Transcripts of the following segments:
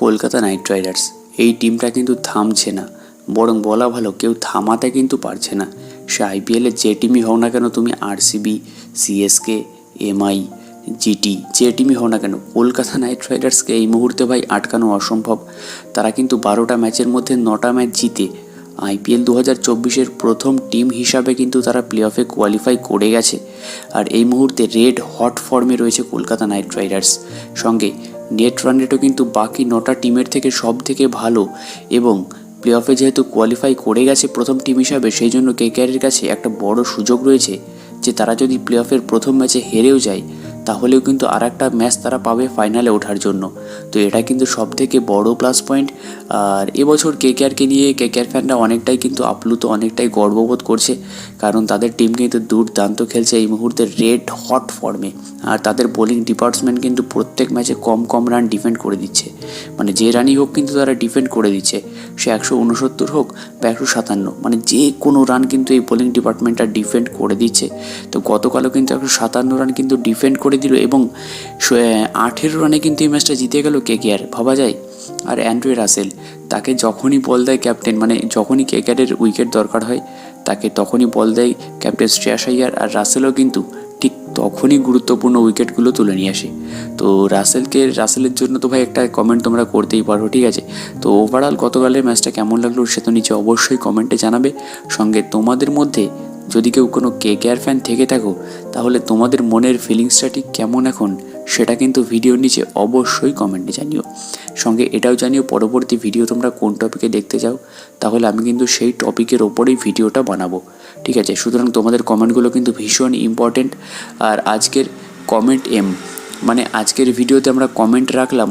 Kolkata night Riders এই টিমটা কিন্তু থামছে না, বরং বলা ভালো কেউ থামাতে কিন্তু পারছে না। সে আইপিএলের যে টিমই হোক না কেন, তুমি আরসিবি, সিএসকে, এমআই, জিটি, যে টিমই হোক না কেন, কলকাতা নাইট রাইডার্সকে এই মুহূর্তে ভাই আটকানো অসম্ভব। তারা কিন্তু 12টা ম্যাচের মধ্যে 9টা ম্যাচ জিতে আইপিএল 2024-এর প্রথম টিম হিসাবে কিন্তু তারা প্লে অফে কোয়ালিফাই করে গেছে। আর এই মুহূর্তে রেড হট ফর্মে রয়েছে কলকাতা নাইট রাইডার্স। সঙ্গে নেট রান রেটও কিন্তু বাকি 9টা টিমের থেকে সব থেকে ভালো, এবং প্লে অফে যেহেতু কোয়ালিফাই করে গেছে প্রথম টিম হিসাবে, সেই জন্য কেকেআরের কাছে একটা বড় সুযোগ রয়েছে যে তারা যদি প্লে অফের প্রথম ম্যাচে হেরেও যায় তাহলেও কিন্তু আর একটা ম্যাচ তারা পাবে ফাইনালে ওঠার জন্য। তো এটা কিন্তু সব থেকে বড় প্লাস পয়েন্ট। আর এবছর কেকেআরকে নিয়ে কেকেআর ফ্যানরা অনেকটাই কিন্তু আপ্লুত, অনেকটাই গর্ববোধ করছে, কারণ তাদের টিম কিন্তু দুর্দান্ত খেলছে এই মুহূর্তে রেড হট ফর্মে। আর তাদের বোলিং ডিপার্টমেন্ট কিন্তু প্রত্যেক ম্যাচে কম রান ডিফেন্ড করে দিচ্ছে, মানে যে রানই হোক কিন্তু তারা ডিফেন্ড করে দিচ্ছে, সে 169 হোক বা 157, মানে যে কোনো রান কিন্তু এই বোলিং ডিপার্টমেন্টটা ডিফেন্ড করে দিচ্ছে। তো গতকালও কিন্তু 157 রান কিন্তু ডিফেন্ড করে দিল, এবং 18 রানে কিন্তু এই ম্যাচটা জিতে গেল কেকেআর, ভাবা যায়। আর অ্যান্ড্রে রাসেল, তাকে যখনই বল দেয় ক্যাপ্টেন, মানে যখনই কেকেআরের উইকেট দরকার হয় তাকে তখনই বল দেয় ক্যাপ্টেন শ্রেয়াস আইয়ার, আর রাসেলও কিন্তু ঠিক তখনই গুরুত্বপূর্ণ উইকেটগুলো তুলে নিয়ে আসে। তো রাসেলের জন্য তো ভাই একটা কমেন্ট তোমরা করতেই পারো, ঠিক আছে? তো ওভারঅল গতকালের ম্যাচটা কেমন লাগলো সে তো নিচে অবশ্যই কমেন্টে জানাবে। সঙ্গে তোমাদের মধ্যে যদি কেউ কোনো কেকেআর ফ্যান থেকে থাকো, তাহলে তোমাদের মনের ফিলিংসটা ঠিক কেমন এখন সেটা কিন্তু ভিডিওর নিচে অবশ্যই কমেন্টে জানিও। সঙ্গে এটাও জানিও পরবর্তী ভিডিও তোমরা কোন টপিকে দেখতে চাও, তাহলে আমি কিন্তু সেই টপিকের ওপরেই ভিডিওটা বানাবো, ঠিক আছে? সুতরাং তোমাদের কমেন্টগুলো কিন্তু ভীষণ ইম্পর্টেন্ট। আর আজকের কমেন্ট মানে আজকের ভিডিওতে আমরা কমেন্ট রাখলাম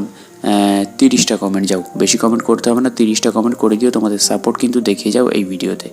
30টা কমেন্ট, যাও বেশি কমেন্ট করতে হবে না, 30টা কমেন্ট করে দিও, তোমাদের সাপোর্ট কিন্তু দেখিয়ে যাও এই ভিডিওতে।